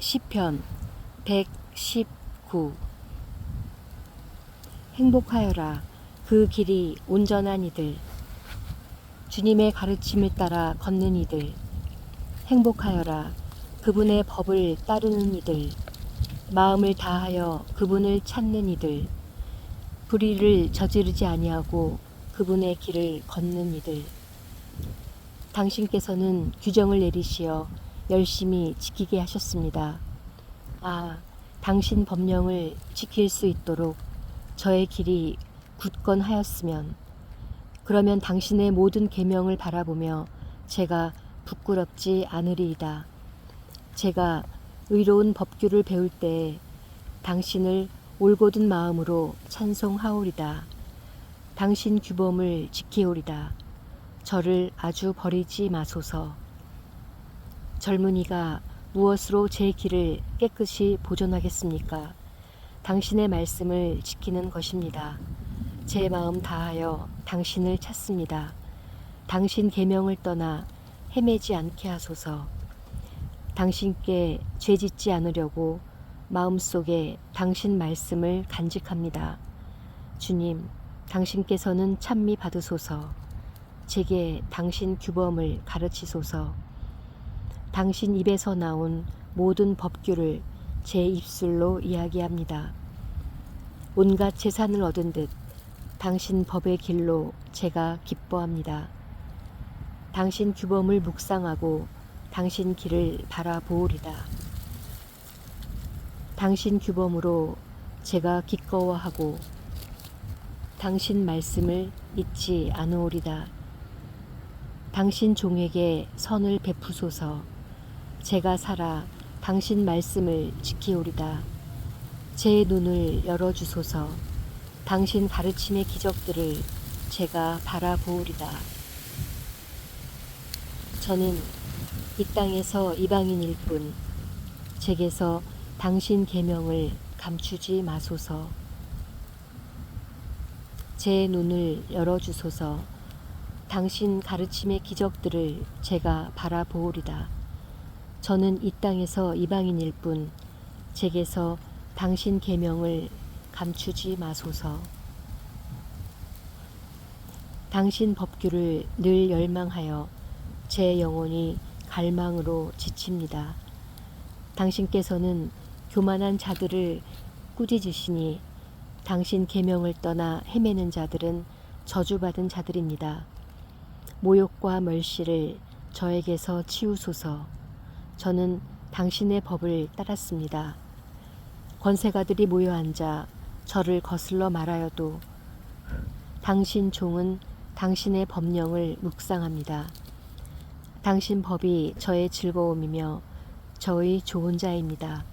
시편 119. 행복하여라 그 길이 온전한 이들, 주님의 가르침을 따라 걷는 이들. 행복하여라 그분의 법을 따르는 이들, 마음을 다하여 그분을 찾는 이들. 불의를 저지르지 아니하고 그분의 길을 걷는 이들. 당신께서는 규정을 내리시어 열심히 지키게 하셨습니다. 당신 법령을 지킬 수 있도록 저의 길이 굳건하였으면, 그러면 당신의 모든 계명을 바라보며 제가 부끄럽지 않으리이다. 제가 의로운 법규를 배울 때에 당신을 올곧은 마음으로 찬송하오리다. 당신 규범을 지키오리다. 저를 아주 버리지 마소서. 젊은이가 무엇으로 제 길을 깨끗이 보존하겠습니까? 당신의 말씀을 지키는 것입니다. 제 마음 다하여 당신을 찾습니다. 당신 계명을 떠나 헤매지 않게 하소서. 당신께 죄짓지 않으려고 마음속에 당신 말씀을 간직합니다. 주님, 당신께서는 찬미 받으소서. 제게 당신 규범을 가르치소서. 당신 입에서 나온 모든 법규를 제 입술로 이야기합니다. 온갖 재산을 얻은 듯 당신 법의 길로 제가 기뻐합니다. 당신 규범을 묵상하고 당신 길을 바라보오리다. 당신 규범으로 제가 기꺼워하고 당신 말씀을 잊지 않으오리다. 당신 종에게 선을 베푸소서. 제가 살아 당신 말씀을 지키오리다. 제 눈을 열어주소서. 당신 가르침의 기적들을 제가 바라보오리다. 저는 이 땅에서 이방인일 뿐, 제게서 당신 계명을 감추지 마소서. 제 눈을 열어주소서. 당신 가르침의 기적들을 제가 바라보오리다. 저는 이 땅에서 이방인일 뿐, 제게서 당신 계명을 감추지 마소서. 당신 법규를 늘 열망하여 제 영혼이 갈망으로 지칩니다. 당신께서는 교만한 자들을 꾸짖으시니 당신 계명을 떠나 헤매는 자들은 저주받은 자들입니다. 모욕과 멸시를 저에게서 치우소서. 저는 당신의 법을 따랐습니다. 권세가들이 모여 앉아 저를 거슬러 말하여도 당신 종은 당신의 법령을 묵상합니다. 당신 법이 저의 즐거움이며 저의 좋은 자입니다.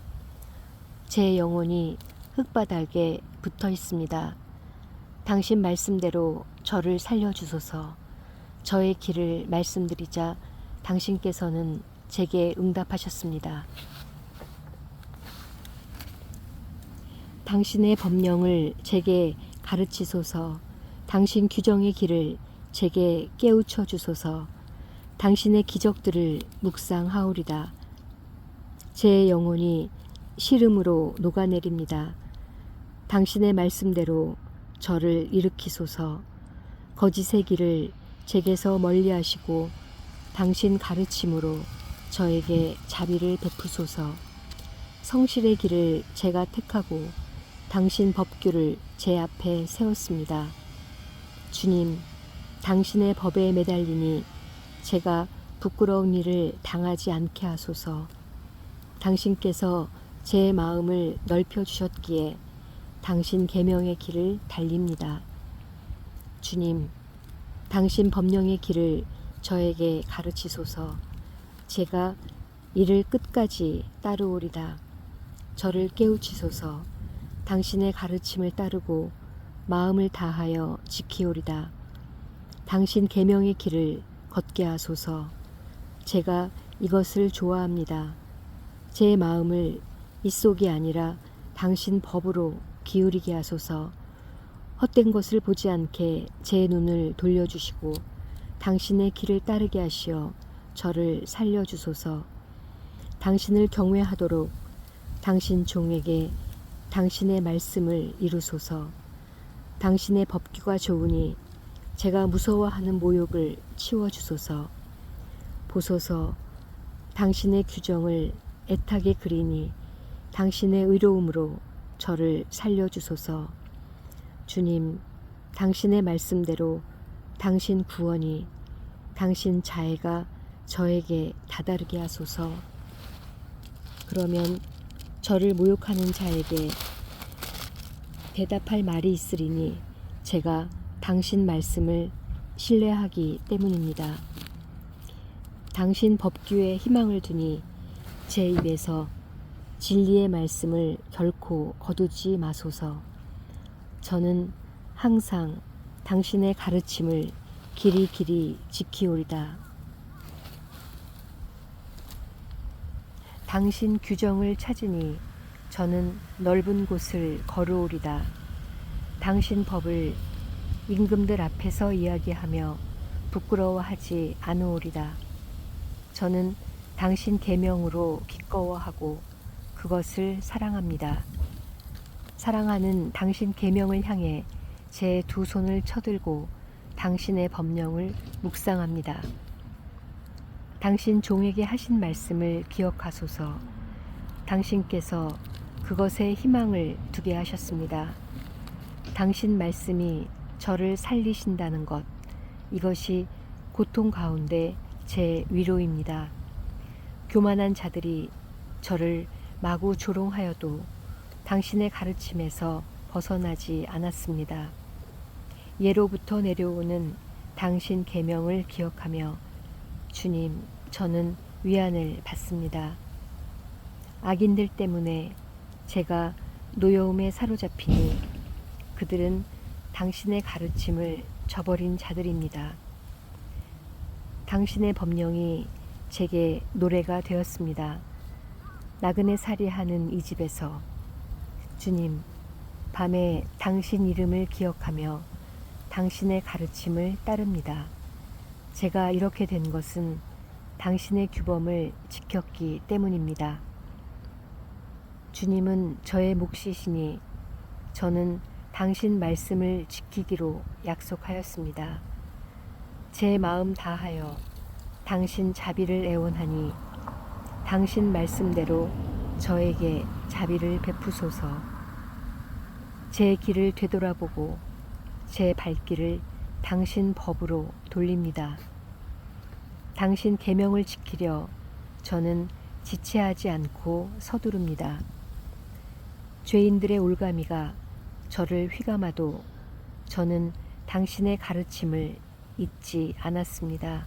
제 영혼이 흙바닥에 붙어 있습니다. 당신 말씀대로 저를 살려주소서. 저의 길을 말씀드리자 당신께서는 제게 응답하셨습니다. 당신의 법령을 제게 가르치소서. 당신 규정의 길을 제게 깨우쳐 주소서. 당신의 기적들을 묵상하오리다. 제 영혼이 시름으로 녹아내립니다. 당신의 말씀대로 저를 일으키소서. 거짓의 길을 제게서 멀리하시고 당신 가르침으로 저에게 자비를 베푸소서. 성실의 길을 제가 택하고 당신 법규를 제 앞에 세웠습니다. 주님, 당신의 법에 매달리니 제가 부끄러운 일을 당하지 않게 하소서. 당신께서 제 마음을 넓혀주셨기에 당신 계명의 길을 달립니다. 주님, 당신 법령의 길을 저에게 가르치소서. 제가 이를 끝까지 따르오리다. 저를 깨우치소서. 당신의 가르침을 따르고 마음을 다하여 지키오리다. 당신 계명의 길을 걷게 하소서. 제가 이것을 좋아합니다. 제 마음을 이속이 아니라 당신 법으로 기울이게 하소서. 헛된 것을 보지 않게 제 눈을 돌려주시고 당신의 길을 따르게 하시어 저를 살려주소서. 당신을 경외하도록 당신 종에게 당신의 말씀을 이루소서. 당신의 법규가 좋으니 제가 무서워하는 모욕을 치워주소서. 보소서, 당신의 규정을 애타게 그리니 당신의 의로움으로 저를 살려주소서. 주님, 당신의 말씀대로 당신 구원이, 당신 자애가 저에게 다다르게 하소서. 그러면 저를 모욕하는 자에게 대답할 말이 있으리니 제가 당신 말씀을 신뢰하기 때문입니다. 당신 법규에 희망을 두니 제 입에서 진리의 말씀을 결코 거두지 마소서. 저는 항상 당신의 가르침을 길이 지키오리다. 당신 규정을 찾으니 저는 넓은 곳을 걸어오리다. 당신 법을 임금들 앞에서 이야기하며 부끄러워하지 않으오리다. 저는 당신 계명으로 기꺼워하고 그것을 사랑합니다. 사랑하는 당신 계명을 향해 제 두 손을 쳐들고 당신의 법령을 묵상합니다. 당신 종에게 하신 말씀을 기억하소서. 당신께서 그것에 희망을 두게 하셨습니다. 당신 말씀이 저를 살리신다는 것, 이것이 고통 가운데 제 위로입니다. 교만한 자들이 저를 마구 조롱하여도 당신의 가르침에서 벗어나지 않았습니다. 예로부터 내려오는 당신 계명을 기억하며 주님, 저는 위안을 받습니다. 악인들 때문에 제가 노여움에 사로잡히니 그들은 당신의 가르침을 저버린 자들입니다. 당신의 법령이 제게 노래가 되었습니다. 나그네 살이하는 이 집에서 주님, 밤에 당신 이름을 기억하며 당신의 가르침을 따릅니다. 제가 이렇게 된 것은 당신의 규범을 지켰기 때문입니다. 주님은 저의 몫이시니 저는 당신 말씀을 지키기로 약속하였습니다. 제 마음 다하여 당신 자비를 애원하니 당신 말씀대로 저에게 자비를 베푸소서. 제 길을 되돌아보고 제 발길을 당신 법으로 돌립니다. 당신 계명을 지키려 저는 지체하지 않고 서두릅니다. 죄인들의 올가미가 저를 휘감아도 저는 당신의 가르침을 잊지 않았습니다.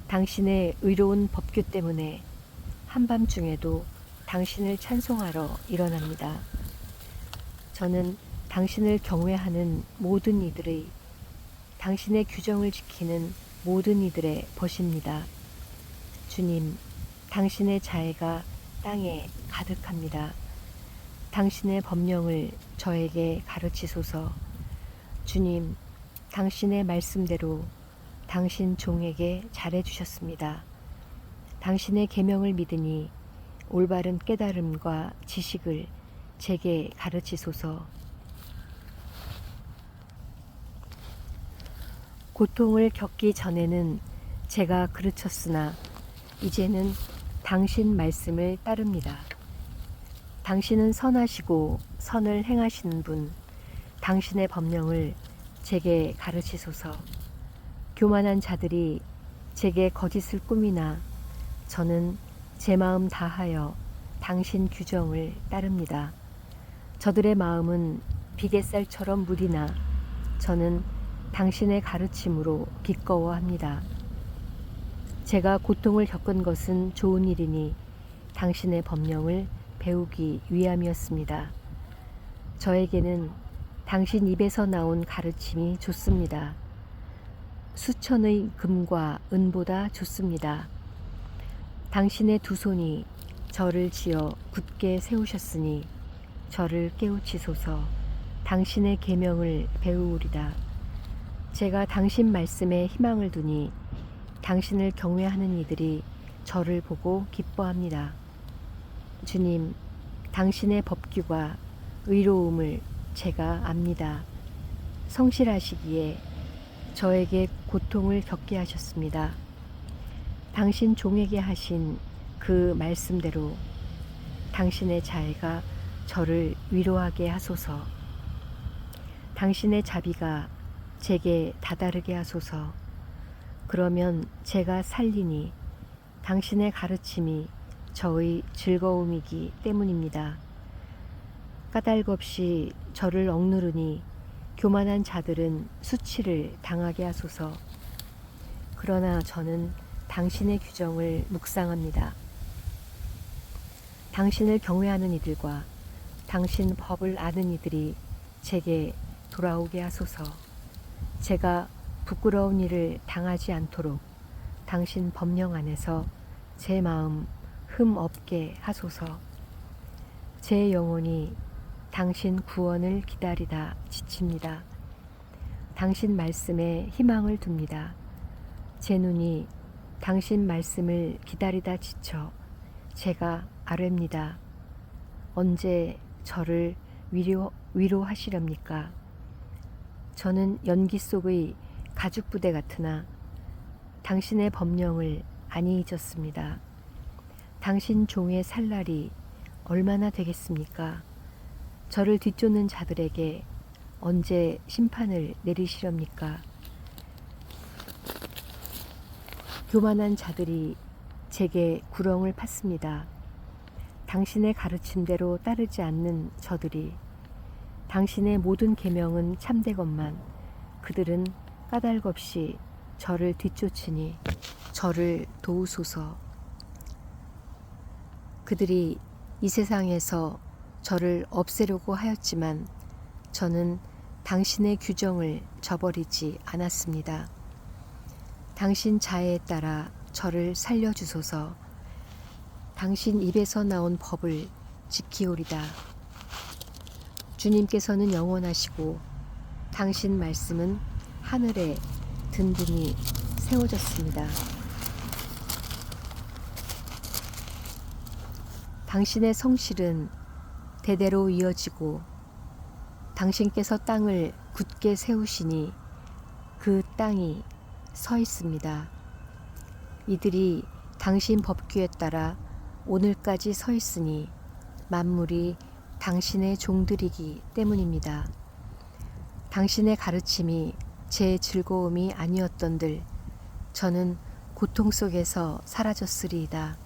당신의 의로운 법규 때문에 한밤중에도 당신을 찬송하러 일어납니다. 저는 당신을 경외하는 모든 이들의, 당신의 규정을 지키는 모든 이들의 벗입니다. 주님, 당신의 자애가 땅에 가득합니다. 당신의 법령을 저에게 가르치소서. 주님, 당신의 말씀대로 당신 종에게 잘해주셨습니다. 당신의 계명을 믿으니 올바른 깨달음과 지식을 제게 가르치소서. 고통을 겪기 전에는 제가 그르쳤으나 이제는 당신 말씀을 따릅니다. 당신은 선하시고 선을 행하시는 분, 당신의 법령을 제게 가르치소서. 교만한 자들이 제게 거짓을 꾸미나 저는 제 마음 다하여 당신 규정을 따릅니다. 저들의 마음은 비갯살처럼 무디나 저는 당신의 가르침으로 기꺼워합니다. 제가 고통을 겪은 것은 좋은 일이니 당신의 법령을 배우기 위함이었습니다. 저에게는 당신 입에서 나온 가르침이 좋습니다. 수천의 금과 은보다 좋습니다. 당신의 두 손이 저를 지어 굳게 세우셨으니 저를 깨우치소서. 당신의 계명을 배우리다. 제가 당신 말씀에 희망을 두니 당신을 경외하는 이들이 저를 보고 기뻐합니다. 주님, 당신의 법규와 의로움을 제가 압니다. 성실하시기에 저에게 고통을 겪게 하셨습니다. 당신 종에게 하신 그 말씀대로 당신의 자애가 저를 위로하게 하소서. 당신의 자비가 제게 다다르게 하소서. 그러면 제가 살리니 당신의 가르침이 저의 즐거움이기 때문입니다. 까닭없이 저를 억누르니 교만한 자들은 수치를 당하게 하소서. 그러나 저는 당신의 규정을 묵상합니다. 당신을 경외하는 이들과 당신 법을 아는 이들이 제게 돌아오게 하소서. 제가 부끄러운 일을 당하지 않도록 당신 법령 안에서 제 마음 흠 없게 하소서. 제 영혼이 당신 구원을 기다리다 지칩니다. 당신 말씀에 희망을 둡니다. 제 눈이 당신 말씀을 기다리다 지쳐 제가 아뢰입니다. 언제 저를 위로하시렵니까? 저는 연기 속의 가죽부대 같으나 당신의 법령을 안이 잊었습니다. 당신 종의 살 날이 얼마나 되겠습니까? 저를 뒤쫓는 자들에게 언제 심판을 내리시렵니까? 교만한 자들이 제게 구렁을 팠습니다. 당신의 가르침대로 따르지 않는 저들이 당신의 모든 계명은 참되건만 그들은 까닭없이 저를 뒤쫓으니 저를 도우소서. 그들이 이 세상에서 저를 없애려고 하였지만 저는 당신의 규정을 저버리지 않았습니다. 당신 자애에 따라 저를 살려주소서. 당신 입에서 나온 법을 지키오리다. 주님께서는 영원하시고 당신 말씀은 하늘에 든든히 세워졌습니다. 당신의 성실은 대대로 이어지고 당신께서 땅을 굳게 세우시니 그 땅이 서 있습니다. 이들이 당신 법규에 따라 오늘까지 서 있으니 만물이 당신의 종들이기 때문입니다. 당신의 가르침이 제 즐거움이 아니었던들 저는 고통 속에서 사라졌으리이다.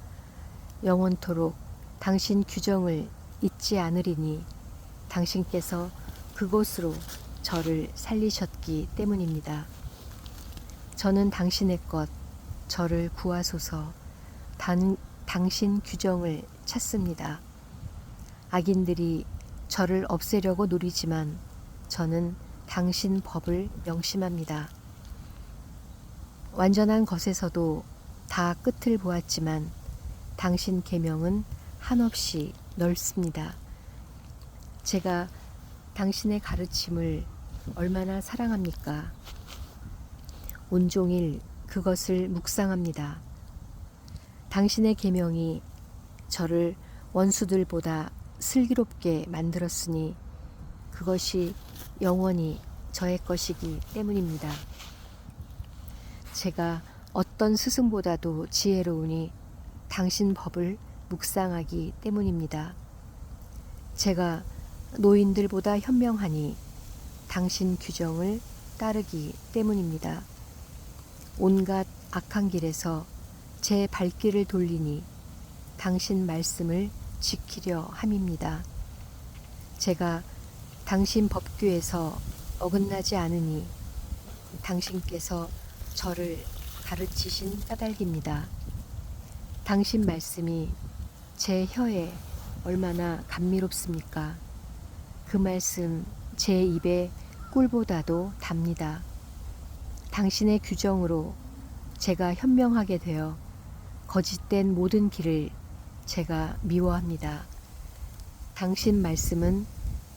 영원토록 당신 규정을 잊지 않으리니 당신께서 그곳으로 저를 살리셨기 때문입니다. 저는 당신의 것, 저를 구하소서. 당신 규정을 찾습니다. 악인들이 저를 없애려고 노리지만 저는 당신 법을 명심합니다. 완전한 것에서도 다 끝을 보았지만 당신 계명은 한없이 넓습니다. 제가 당신의 가르침을 얼마나 사랑합니까? 온종일 그것을 묵상합니다. 당신의 계명이 저를 원수들보다 슬기롭게 만들었으니 그것이 영원히 저의 것이기 때문입니다. 제가 어떤 스승보다도 지혜로우니 당신 법을 묵상하기 때문입니다. 제가 노인들보다 현명하니 당신 규정을 따르기 때문입니다. 온갖 악한 길에서 제 발길을 돌리니 당신 말씀을 지키려 함입니다. 제가 당신 법규에서 어긋나지 않으니 당신께서 저를 가르치신 까닭입니다. 당신 말씀이 제 혀에 얼마나 감미롭습니까? 그 말씀 제 입에 꿀보다도 답니다. 당신의 규정으로 제가 현명하게 되어 거짓된 모든 길을 제가 미워합니다. 당신 말씀은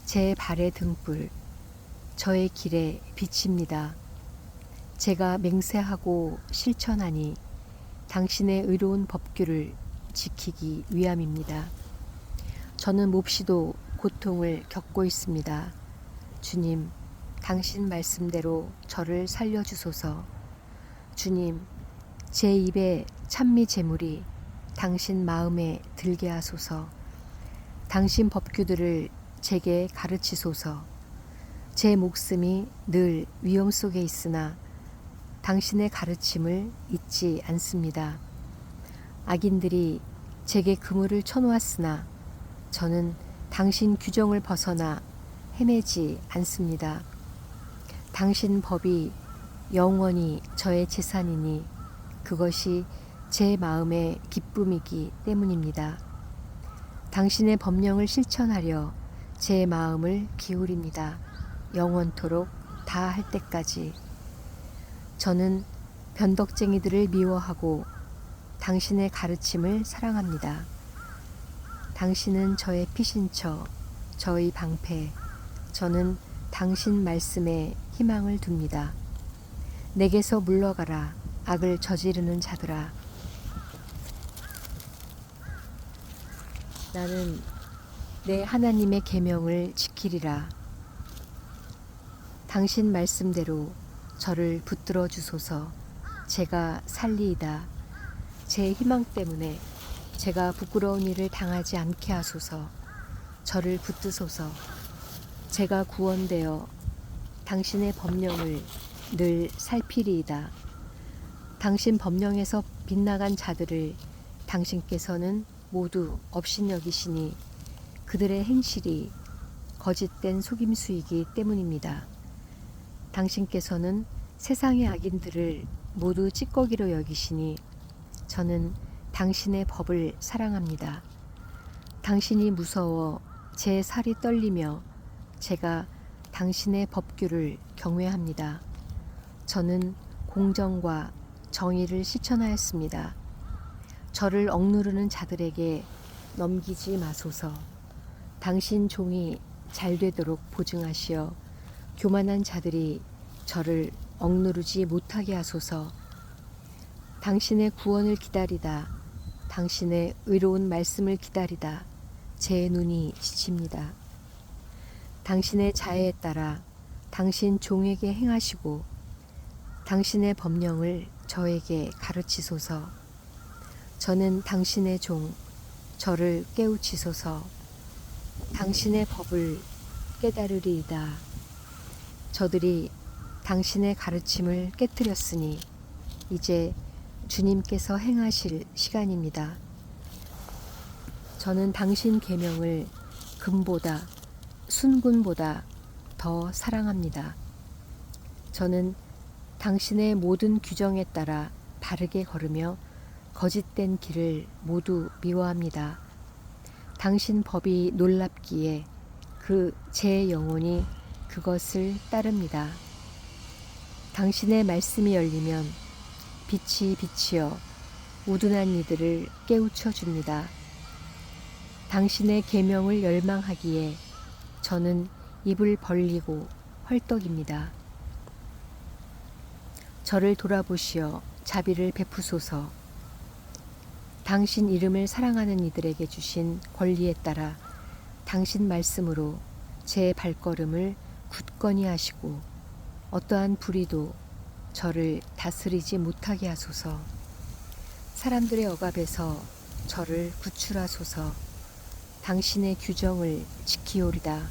제 발의 등불, 저의 길에 빛입니다. 제가 맹세하고 실천하니 당신의 의로운 법규를 지키기 위함입니다. 저는 몹시도 고통을 겪고 있습니다. 주님, 당신 말씀대로 저를 살려주소서. 주님, 제 입에 찬미 제물이 당신 마음에 들게 하소서. 당신 법규들을 제게 가르치소서. 제 목숨이 늘 위험 속에 있으나 당신의 가르침을 잊지 않습니다. 악인들이 제게 그물을 쳐놓았으나 저는 당신 규정을 벗어나 헤매지 않습니다. 당신 법이 영원히 저의 재산이니 그것이 제 마음의 기쁨이기 때문입니다. 당신의 법령을 실천하려 제 마음을 기울입니다. 영원토록 다 할 때까지. 저는 변덕쟁이들을 미워하고 당신의 가르침을 사랑합니다. 당신은 저의 피신처, 저의 방패. 저는 당신 말씀에 희망을 둡니다. 내게서 물러가라, 악을 저지르는 자들아. 나는 내 하나님의 계명을 지키리라. 당신 말씀대로 저를 붙들어 주소서. 제가 살리이다. 제 희망 때문에 제가 부끄러운 일을 당하지 않게 하소서. 저를 붙드소서. 제가 구원되어 당신의 법령을 늘 살피리이다. 당신 법령에서 빗나간 자들을 당신께서는 모두 업신여기시니 그들의 행실이 거짓된 속임수이기 때문입니다. 당신께서는 세상의 악인들을 모두 찌꺼기로 여기시니 저는 당신의 법을 사랑합니다. 당신이 무서워 제 살이 떨리며 제가 당신의 법규를 경외합니다. 저는 공정과 정의를 실천하였습니다. 저를 억누르는 자들에게 넘기지 마소서. 당신 종이 잘 되도록 보증하시어 교만한 자들이 저를 억누르지 못하게 하소서. 당신의 구원을 기다리다. 당신의 의로운 말씀을 기다리다. 제 눈이 지칩니다. 당신의 자애에 따라 당신 종에게 행하시고 당신의 법령을 저에게 가르치소서. 저는 당신의 종, 저를 깨우치소서. 당신의 법을 깨달으리이다. 저들이 당신의 가르침을 깨뜨렸으니 이제 주님께서 행하실 시간입니다. 저는 당신 계명을 금보다 순금보다 더 사랑합니다. 저는 당신의 모든 규정에 따라 바르게 걸으며 거짓된 길을 모두 미워합니다. 당신 법이 놀랍기에 그 제 영혼이 그것을 따릅니다. 당신의 말씀이 열리면 빛이 비치어 우둔한 이들을 깨우쳐 줍니다. 당신의 계명을 열망하기에 저는 입을 벌리고 헐떡입니다. 저를 돌아보시어 자비를 베푸소서. 당신 이름을 사랑하는 이들에게 주신 권리에 따라 당신 말씀으로 제 발걸음을 굳건히 하시고 어떠한 불의도 저를 다스리지 못하게 하소서. 사람들의 억압에서 저를 구출하소서. 당신의 규정을 지키오리다.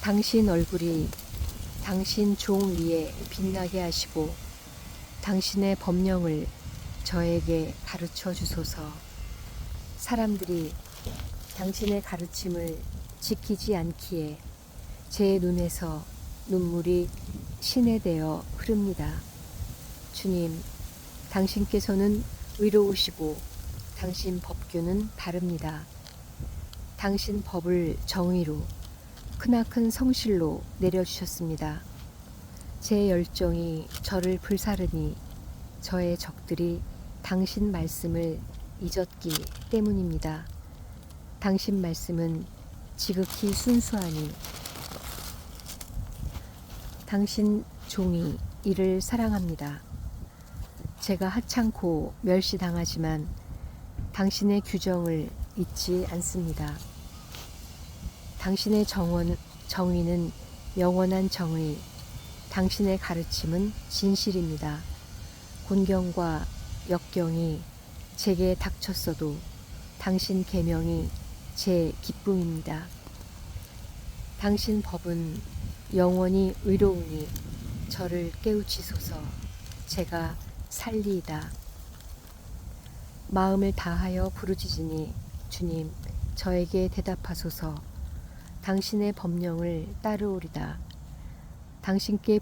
당신 얼굴이 당신 종 위에 빛나게 하시고 당신의 법령을 저에게 가르쳐 주소서. 사람들이 당신의 가르침을 지키지 않기에 제 눈에서 눈물이 신에되어 흐릅니다. 주님, 당신께서는 의로우시고 당신 법규는 바릅니다. 당신 법을 정의로 크나큰 성실로 내려주셨습니다. 제 열정이 저를 불사르니 저의 적들이 당신 말씀을 잊었기 때문입니다. 당신 말씀은 지극히 순수하니 당신 종이 이를 사랑합니다. 제가 하찮고 멸시당하지만 당신의 규정을 잊지 않습니다. 당신의 정의는 영원한 정의, 당신의 가르침은 진실입니다. 곤경과 역경이 제게 닥쳤어도 당신 계명이 제 기쁨입니다. 당신 법은 영원히 의로우니 저를 깨우치소서. 제가 살리이다. 마음을 다하여 부르짖으니 주님 저에게 대답하소서. 당신의 법령을 따르오리다. 당신께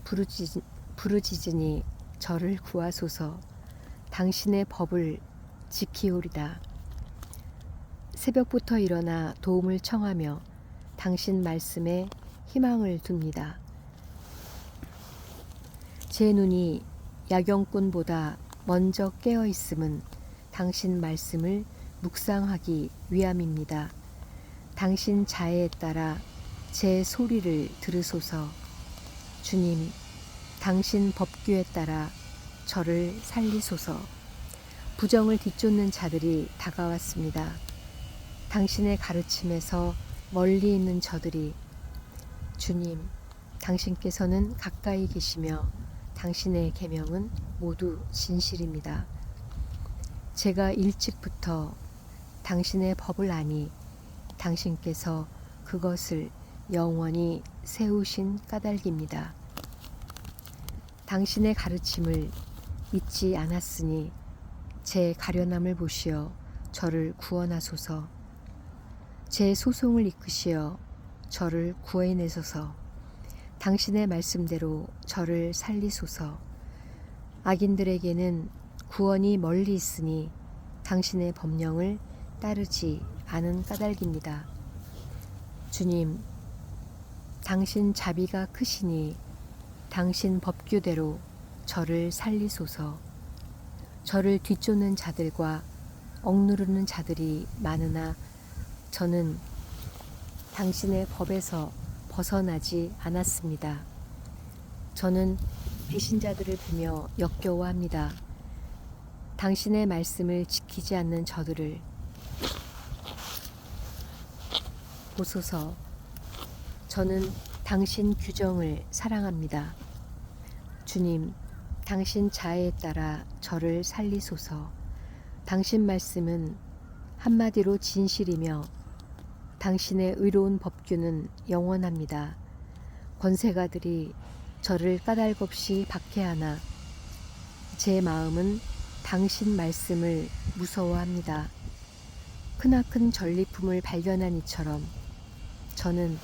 부르짖으니 저를 구하소서. 당신의 법을 지키오리다. 새벽부터 일어나 도움을 청하며 당신 말씀에 희망을 둡니다. 제 눈이 야경꾼보다 먼저 깨어 있음은 당신 말씀을 묵상하기 위함입니다. 당신 자애에 따라 제 소리를 들으소서. 주님, 당신 법규에 따라 저를 살리소서. 부정을 뒤쫓는 자들이 다가왔습니다. 당신의 가르침에서 멀리 있는 저들이 주님, 당신께서는 가까이 계시며 당신의 계명은 모두 진실입니다. 제가 일찍부터 당신의 법을 아니 당신께서 그것을 영원히 세우신 까닭입니다. 당신의 가르침을 잊지 않았으니 제 가련함을 보시어 저를 구원하소서. 제 소송을 이끄시어 저를 구해내소서. 당신의 말씀대로 저를 살리소서. 악인들에게는 구원이 멀리 있으니 당신의 법령을 따르지 않은 까닭입니다. 주님, 당신 자비가 크시니 당신 법규대로 저를 살리소서. 저를 뒤쫓는 자들과 억누르는 자들이 많으나 저는 당신의 법에서 벗어나지 않았습니다. 저는 배신자들을 보며 역겨워합니다. 당신의 말씀을 지키지 않는 저들을 보소서. 저는 당신 규정을 사랑합니다. 주님, 당신 자애에 따라 저를 살리소서. 당신 말씀은 한마디로 진실이며 당신의 의로운 법규는 영원합니다. 권세가들이 저를 까닭없이 박해하나 제 마음은 당신 말씀을 무서워합니다. 크나큰 전리품을 발견한 이처럼 저는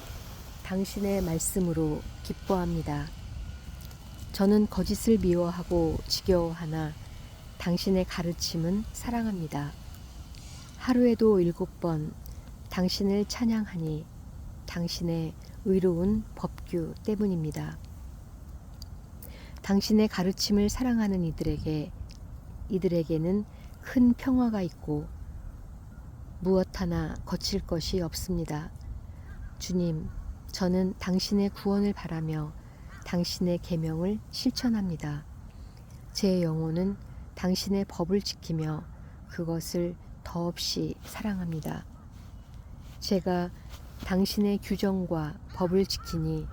당신의 말씀으로 기뻐합니다. 저는 거짓을 미워하고 지겨워하나 당신의 가르침은 사랑합니다. 하루에도 7번 당신을 찬양하니 당신의 의로운 법규 때문입니다. 당신의 가르침을 사랑하는 이들에게는 큰 평화가 있고 무엇 하나 거칠 것이 없습니다. 주님, 저는 당신의 구원을 바라며 당신의 계명을 실천합니다. 제 영혼은 당신의 법을 지키며 그것을 더없이 사랑합니다. 제가 당신의 규정과 법을 지키니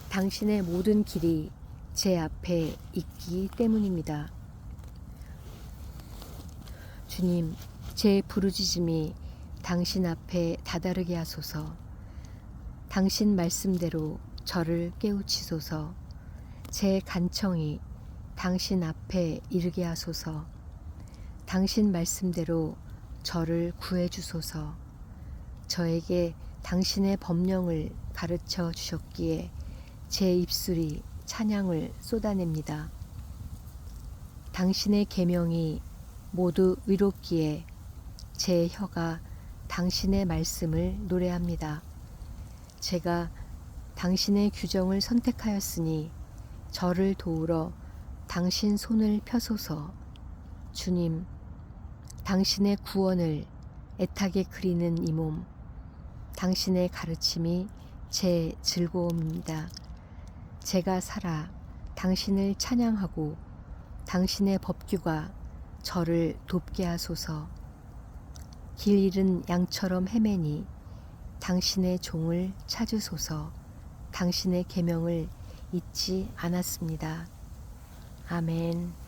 당신의 모든 길이 제 앞에 있기 때문입니다. 주님, 제 부르짖음이 당신 앞에 다다르게 하소서. 당신 말씀대로 저를 깨우치소서. 제 간청이 당신 앞에 이르게 하소서. 당신 말씀대로 저를 구해 주소서. 저에게 당신의 법령을 가르쳐 주셨기에 제 입술이 찬양을 쏟아냅니다. 당신의 계명이 모두 의롭기에 제 혀가 당신의 말씀을 노래합니다. 제가 당신의 규정을 선택하였으니 저를 도우러 당신 손을 펴소서. 주님, 당신의 구원을 애타게 그리는 이 몸, 당신의 가르침이 제 즐거움입니다. 제가 살아 당신을 찬양하고 당신의 법규가 저를 돕게 하소서. 길 잃은 양처럼 헤매니 당신의 종을 찾으소서. 당신의 계명을 잊지 않았습니다. 아멘.